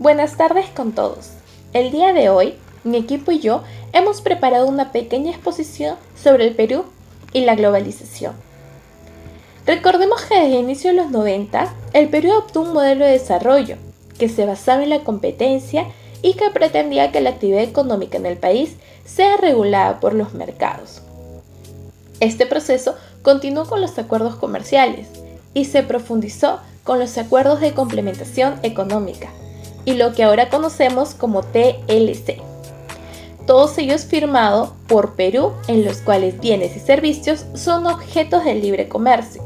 Buenas tardes con todos. El día de hoy, mi equipo y yo hemos preparado una pequeña exposición sobre el Perú y la globalización. Recordemos que desde el inicio de los 90, el Perú adoptó un modelo de desarrollo que se basaba en la competencia y que pretendía que la actividad económica en el país sea regulada por los mercados. Este proceso continuó con los acuerdos comerciales y se profundizó con los acuerdos de complementación económica y lo que ahora conocemos como TLC. Todos ellos firmados por Perú, en los cuales bienes y servicios son objetos del libre comercio.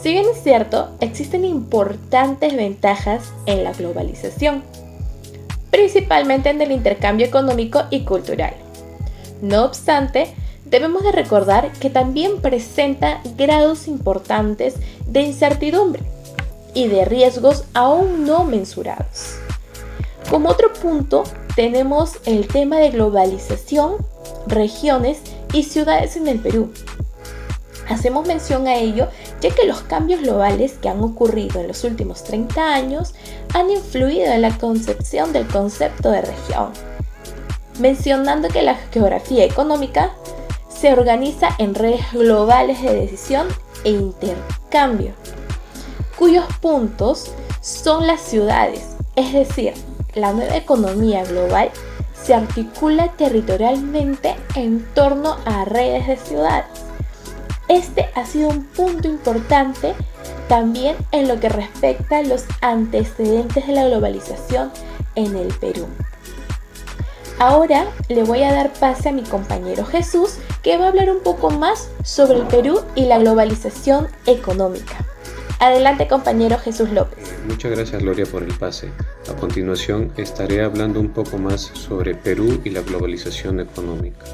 Si bien es cierto, existen importantes ventajas en la globalización, principalmente en el intercambio económico y cultural. No obstante, debemos de recordar que también presenta grados importantes de incertidumbre y de riesgos aún no mensurados. Como otro punto, tenemos el tema de globalización, regiones y ciudades en el Perú. Hacemos mención a ello ya que los cambios globales que han ocurrido en los últimos 30 años han influido en la concepción del concepto de región, mencionando que la geografía económica se organiza en redes globales de decisión e intercambio, cuyos puntos son las ciudades, es decir, la nueva economía global se articula territorialmente en torno a redes de ciudades. Este ha sido un punto importante también en lo que respecta a los antecedentes de la globalización en el Perú. Ahora le voy a dar pase a mi compañero Jesús, que va a hablar un poco más sobre el Perú y la globalización económica. Adelante, compañero Jesús López. Muchas gracias, Gloria, por el pase. A continuación estaré hablando un poco más sobre Perú y la globalización económica.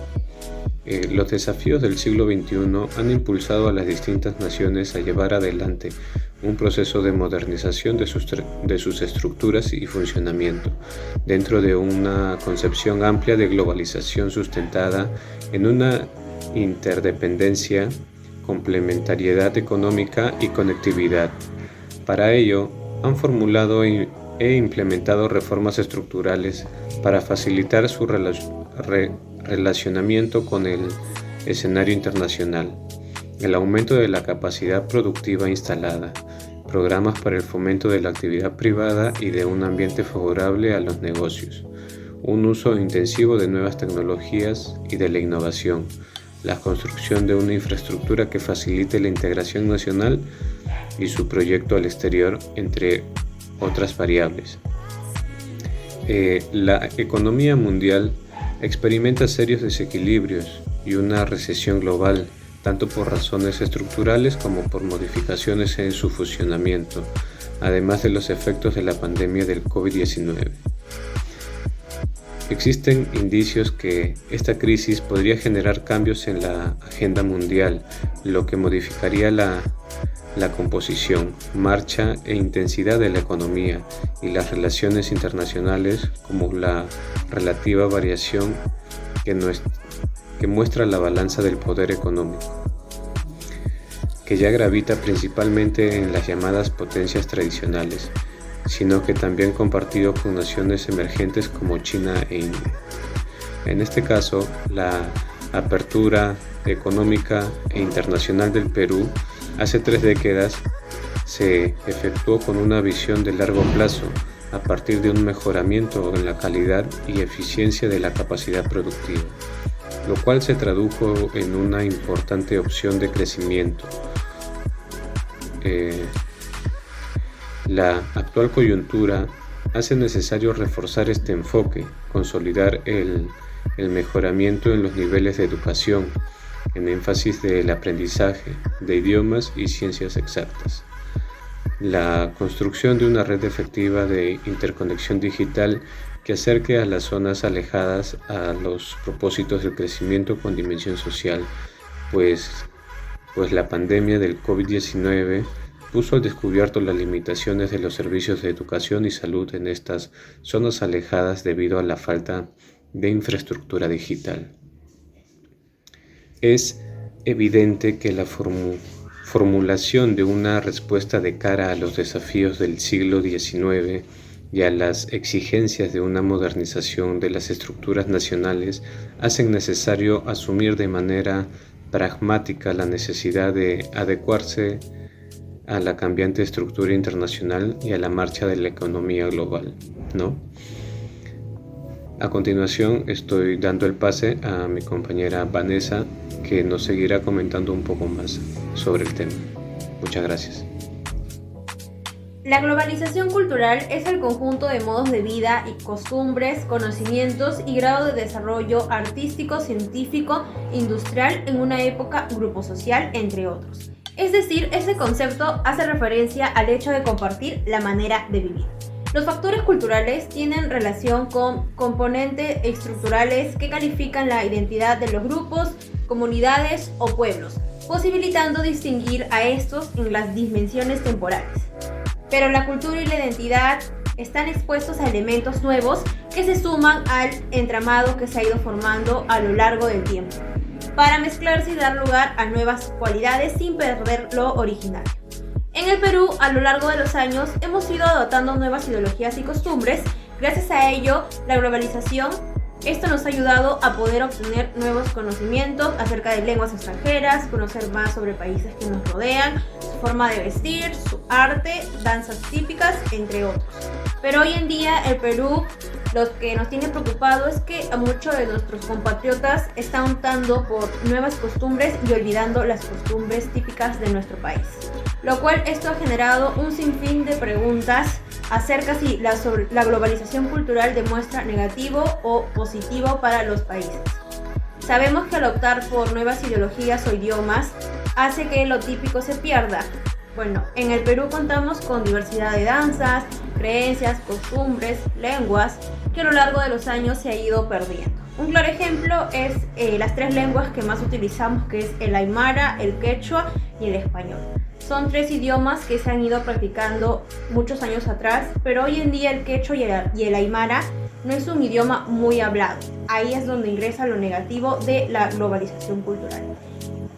Los desafíos del siglo XXI han impulsado a las distintas naciones a llevar adelante un proceso de modernización de sus estructuras y funcionamiento, dentro de una concepción amplia de globalización sustentada en una interdependencia, complementariedad económica y conectividad. Para ello, han formulado e implementado reformas estructurales para facilitar su relacionamiento con el escenario internacional, el aumento de la capacidad productiva instalada, programas para el fomento de la actividad privada y de un ambiente favorable a los negocios, un uso intensivo de nuevas tecnologías y de la innovación, la construcción de una infraestructura que facilite la integración nacional y su proyecto al exterior, entre otras variables. La economía mundial experimenta serios desequilibrios y una recesión global, tanto por razones estructurales como por modificaciones en su funcionamiento, además de los efectos de la pandemia del COVID-19. Existen indicios que esta crisis podría generar cambios en la agenda mundial, lo que modificaría la composición, marcha e intensidad de la economía y las relaciones internacionales, como la relativa variación que muestra la balanza del poder económico, que ya gravita principalmente en las llamadas potencias tradicionales, sino que también compartido con naciones emergentes como China e India. En este caso, la apertura económica e internacional del Perú hace 3 décadas se efectuó con una visión de largo plazo, a partir de un mejoramiento en la calidad y eficiencia de la capacidad productiva, lo cual se tradujo en una importante opción de crecimiento. La actual coyuntura hace necesario reforzar este enfoque, consolidar el mejoramiento en los niveles de educación, en énfasis del aprendizaje de idiomas y ciencias exactas. La construcción de una red efectiva de interconexión digital que acerque a las zonas alejadas a los propósitos del crecimiento con dimensión social, pues la pandemia del COVID-19 puso al descubierto las limitaciones de los servicios de educación y salud en estas zonas alejadas debido a la falta de infraestructura digital. Es evidente que la formulación de una respuesta de cara a los desafíos del siglo XIX y a las exigencias de una modernización de las estructuras nacionales hacen necesario asumir de manera pragmática la necesidad de adecuarse a la cambiante estructura internacional y a la marcha de la economía global, ¿no? A continuación estoy dando el pase a mi compañera Vanessa, que nos seguirá comentando un poco más sobre el tema. Muchas gracias. La globalización cultural es el conjunto de modos de vida y costumbres, conocimientos y grado de desarrollo artístico, científico, industrial en una época, grupo social, entre otros. Es decir, ese concepto hace referencia al hecho de compartir la manera de vivir. Los factores culturales tienen relación con componentes estructurales que califican la identidad de los grupos, comunidades o pueblos, posibilitando distinguir a estos en las dimensiones temporales. Pero la cultura y la identidad están expuestos a elementos nuevos que se suman al entramado que se ha ido formando a lo largo del tiempo, para mezclarse y dar lugar a nuevas cualidades sin perder lo original. En el Perú, a lo largo de los años, hemos ido adoptando nuevas ideologías y costumbres. Gracias a ello, la globalización, esto nos ha ayudado a poder obtener nuevos conocimientos acerca de lenguas extranjeras, conocer más sobre países que nos rodean, su forma de vestir, su arte, danzas típicas, entre otros. Pero hoy en día, el Perú, lo que nos tiene preocupado es que a muchos de nuestros compatriotas están optando por nuevas costumbres y olvidando las costumbres típicas de nuestro país. Lo cual esto ha generado un sinfín de preguntas acerca si la globalización cultural demuestra negativo o positivo para los países. Sabemos que al optar por nuevas ideologías o idiomas hace que lo típico se pierda. Bueno, en el Perú contamos con diversidad de danzas, creencias, costumbres, lenguas que a lo largo de los años se ha ido perdiendo. Un claro ejemplo es las tres lenguas que más utilizamos, que es el aymara, el quechua y el español. Son tres idiomas que se han ido practicando muchos años atrás, pero hoy en día el quechua y el aymara no es un idioma muy hablado. Ahí es donde ingresa lo negativo de la globalización cultural.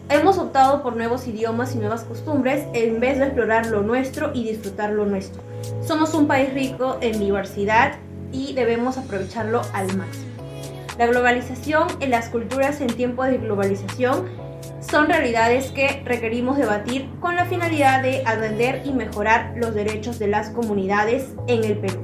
Hemos optado por nuevos idiomas y nuevas costumbres en vez de explorar lo nuestro y disfrutar lo nuestro. Somos un país rico en diversidad y debemos aprovecharlo al máximo. La globalización en las culturas en tiempo de globalización son realidades que requerimos debatir con la finalidad de atender y mejorar los derechos de las comunidades en el Perú.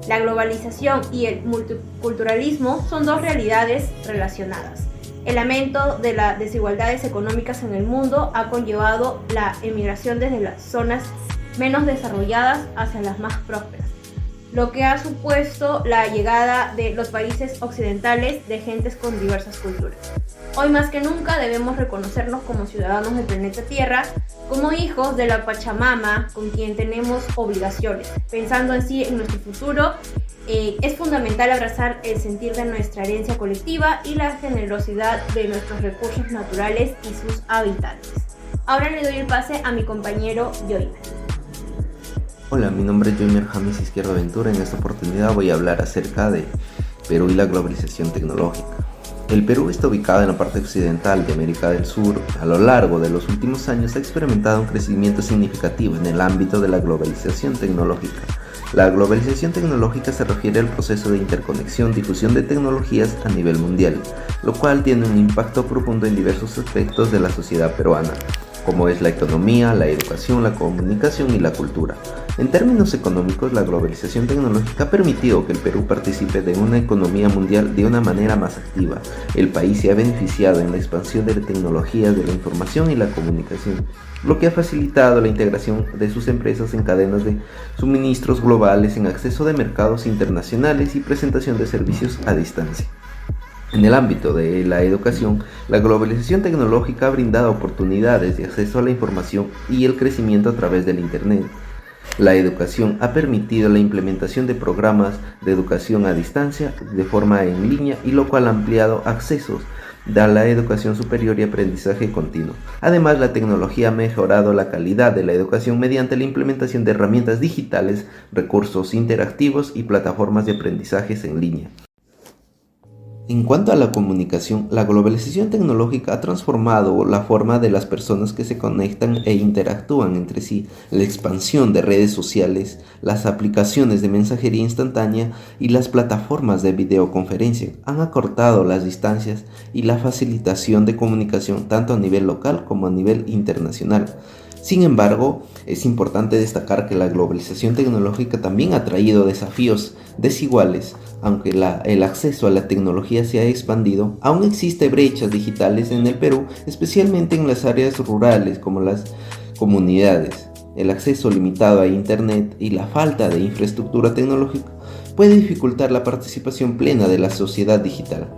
La globalización y el multiculturalismo son dos realidades relacionadas. El aumento de las desigualdades económicas en el mundo ha conllevado la emigración desde las zonas menos desarrolladas hacia las más prósperas, lo que ha supuesto la llegada de los países occidentales de gentes con diversas culturas. Hoy más que nunca debemos reconocernos como ciudadanos del planeta Tierra, como hijos de la Pachamama, con quien tenemos obligaciones. Pensando así en nuestro futuro, es fundamental abrazar el sentir de nuestra herencia colectiva y la generosidad de nuestros recursos naturales y sus habitantes. Ahora le doy el pase a mi compañero Joymer. Hola, mi nombre es Joymer James Izquierdo Ventura. En esta oportunidad voy a hablar acerca de Perú y la globalización tecnológica. El Perú está ubicado en la parte occidental de América del Sur. A lo largo de los últimos años ha experimentado un crecimiento significativo en el ámbito de la globalización tecnológica. La globalización tecnológica se refiere al proceso de interconexión, difusión de tecnologías a nivel mundial, lo cual tiene un impacto profundo en diversos aspectos de la sociedad peruana, como es la economía, la educación, la comunicación y la cultura. En términos económicos, la globalización tecnológica ha permitido que el Perú participe de una economía mundial de una manera más activa. El país se ha beneficiado en la expansión de tecnologías de la información y la comunicación, lo que ha facilitado la integración de sus empresas en cadenas de suministros globales, en acceso de mercados internacionales y presentación de servicios a distancia. En el ámbito de la educación, la globalización tecnológica ha brindado oportunidades de acceso a la información y el crecimiento a través del Internet. La educación ha permitido la implementación de programas de educación a distancia de forma en línea, y lo cual ha ampliado accesos a la educación superior y aprendizaje continuo. Además, la tecnología ha mejorado la calidad de la educación mediante la implementación de herramientas digitales, recursos interactivos y plataformas de aprendizajes en línea. En cuanto a la comunicación, la globalización tecnológica ha transformado la forma de las personas que se conectan e interactúan entre sí. La expansión de redes sociales, las aplicaciones de mensajería instantánea y las plataformas de videoconferencia han acortado las distancias y la facilitación de comunicación tanto a nivel local como a nivel internacional. Sin embargo, es importante destacar que la globalización tecnológica también ha traído desafíos desiguales. Aunque el acceso a la tecnología se ha expandido, aún existen brechas digitales en el Perú, especialmente en las áreas rurales como las comunidades. El acceso limitado a Internet y la falta de infraestructura tecnológica puede dificultar la participación plena de la sociedad digital.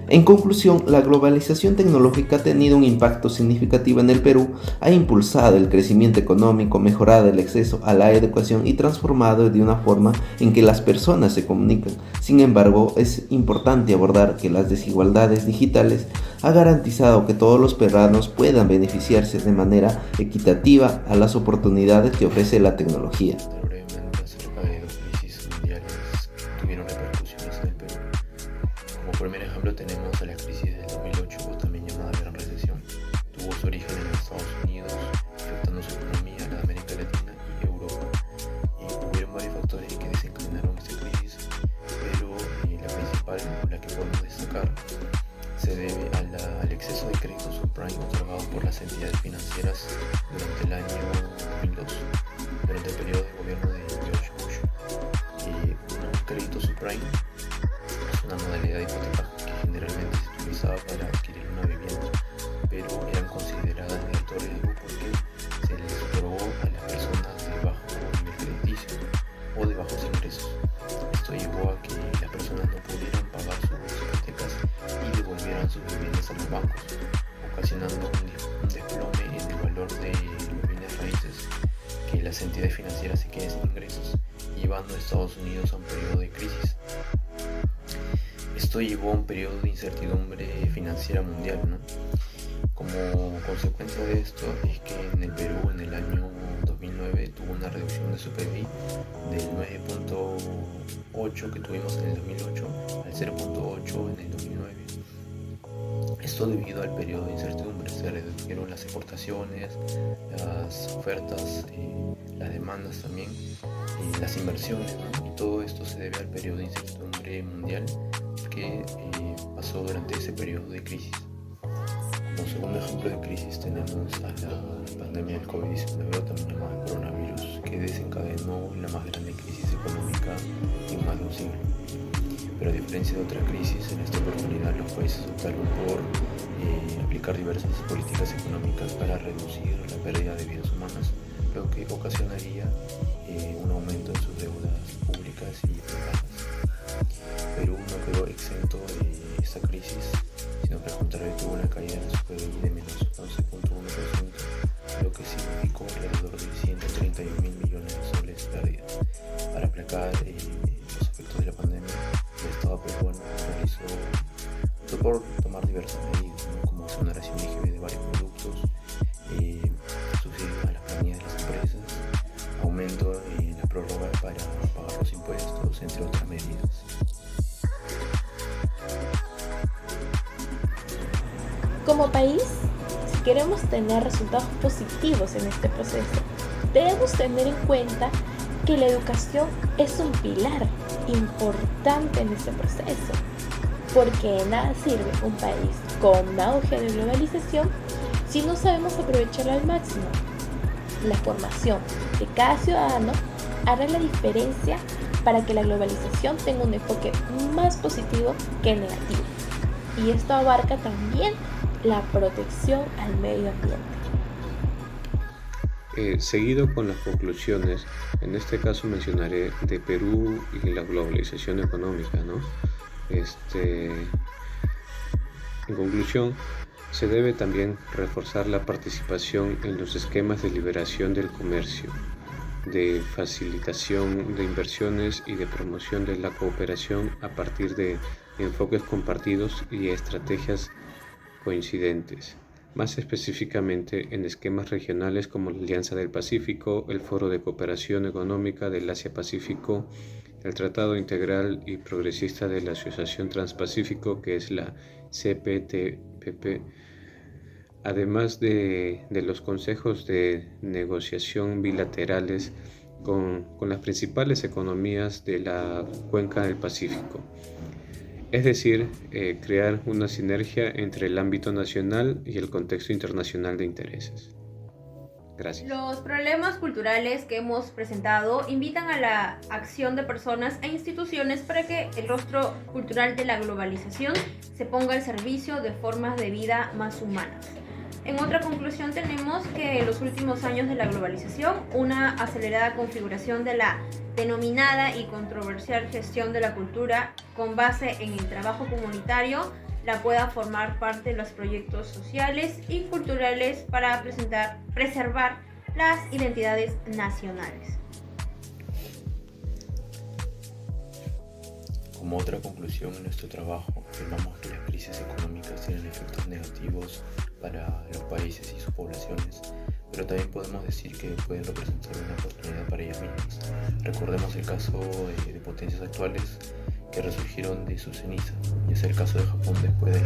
En conclusión, la globalización tecnológica ha tenido un impacto significativo en el Perú, ha impulsado el crecimiento económico, mejorado el acceso a la educación y transformado de una forma en que las personas se comunican. Sin embargo, es importante abordar que las desigualdades digitales han garantizado que todos los peruanos puedan beneficiarse de manera equitativa a las oportunidades que ofrece la tecnología. Brevemente acerca de dos crisis mundiales que tuvieron repercusiones en el Perú. Como primer ejemplo tenemos a la crisis del 2008, o también llamada Gran Recesión. Tuvo su origen en Estados Unidos, afectando su economía a la América Latina y Europa. Y hubieron varios factores que desencadenaron esta crisis, pero la principal, la que podemos destacar, se debe al exceso de crédito subprime otorgado por las entidades financieras durante el año 2002, durante el periodo de gobierno de George Bush. Un crédito subprime es una modalidad de hipoteca que generalmente se utilizaba para adquirir una vivienda, pero eran consideradas de alto riesgo porque se les otorgó a las personas de bajo nivel crediticio o de bajos ingresos. Esto llevó a que las personas no pudieran pagar sus hipotecas y devolvieran sus viviendas a los bancos, ocasionando un desplome en el valor de los bienes raíces, que las entidades financieras se queden sin ingresos, llevando a Estados Unidos a un periodo de crisis. Esto llevó a un periodo de incertidumbre financiera mundial, ¿no? Como consecuencia de esto es que en el Perú en el año 2009 tuvo una reducción de su PBI del 9.8 que tuvimos en el 2008 al 0.8 en el 2009. Esto debido al periodo de incertidumbre, se redujeron las exportaciones, las ofertas, las demandas también, las inversiones, ¿no? Y todo esto se debe al periodo de incertidumbre mundial que pasó durante ese periodo de crisis. Como segundo ejemplo de crisis tenemos a la pandemia del COVID-19, también llamada coronavirus, que desencadenó la más grande crisis económica en más de un siglo. Pero a diferencia de otra crisis, en esta oportunidad los países optaron por aplicar diversas políticas económicas para reducir la pérdida de vidas humanas, lo que ocasionaría un aumento en sus deudas públicas y privadas. Perú no quedó exento de esta crisis, sino que al contrario tuvo una caída de su PBI de menos 11.1%, lo que significó alrededor de 131.000 millones de soles pérdidas. Para aplacar los efectos de la pandemia, el Estado peruano optó por tomar diversas medidas, ¿no? Como exoneración IGB de varios productos, subsidios a las planillas de las empresas, aumento en la prórroga para pagar los impuestos, entre otras medidas. Como país, si queremos tener resultados positivos en este proceso, debemos tener en cuenta que la educación es un pilar importante en este proceso, porque de nada sirve un país con un auge de globalización si no sabemos aprovecharlo al máximo. La formación de cada ciudadano hará la diferencia para que la globalización tenga un enfoque más positivo que negativo. Y esto abarca también la protección al medio ambiente. Seguido con las conclusiones, en este caso mencionaré de Perú y la globalización económica, ¿no? En conclusión, se debe también reforzar la participación en los esquemas de liberación del comercio, de facilitación de inversiones y de promoción de la cooperación a partir de enfoques compartidos y estrategias coincidentes, más específicamente en esquemas regionales como la Alianza del Pacífico, el Foro de Cooperación Económica del Asia-Pacífico, el Tratado Integral y Progresista de la Asociación Transpacífico, que es la CPTPP, además de los consejos de negociación bilaterales con las principales economías de la cuenca del Pacífico. Es decir, crear una sinergia entre el ámbito nacional y el contexto internacional de intereses. Gracias. Los problemas culturales que hemos presentado invitan a la acción de personas e instituciones para que el rostro cultural de la globalización se ponga al servicio de formas de vida más humanas. En otra conclusión tenemos que en los últimos años de la globalización, una acelerada configuración de la denominada y controversial gestión de la cultura con base en el trabajo comunitario la pueda formar parte de los proyectos sociales y culturales para preservar las identidades nacionales. Como otra conclusión en nuestro trabajo, afirmamos que las crisis económicas tienen efectos negativos para los países y sus poblaciones, pero también podemos decir que pueden representar una oportunidad para ellas mismas. Recordemos el caso de potencias actuales que resurgieron de su ceniza, y es el caso de Japón después de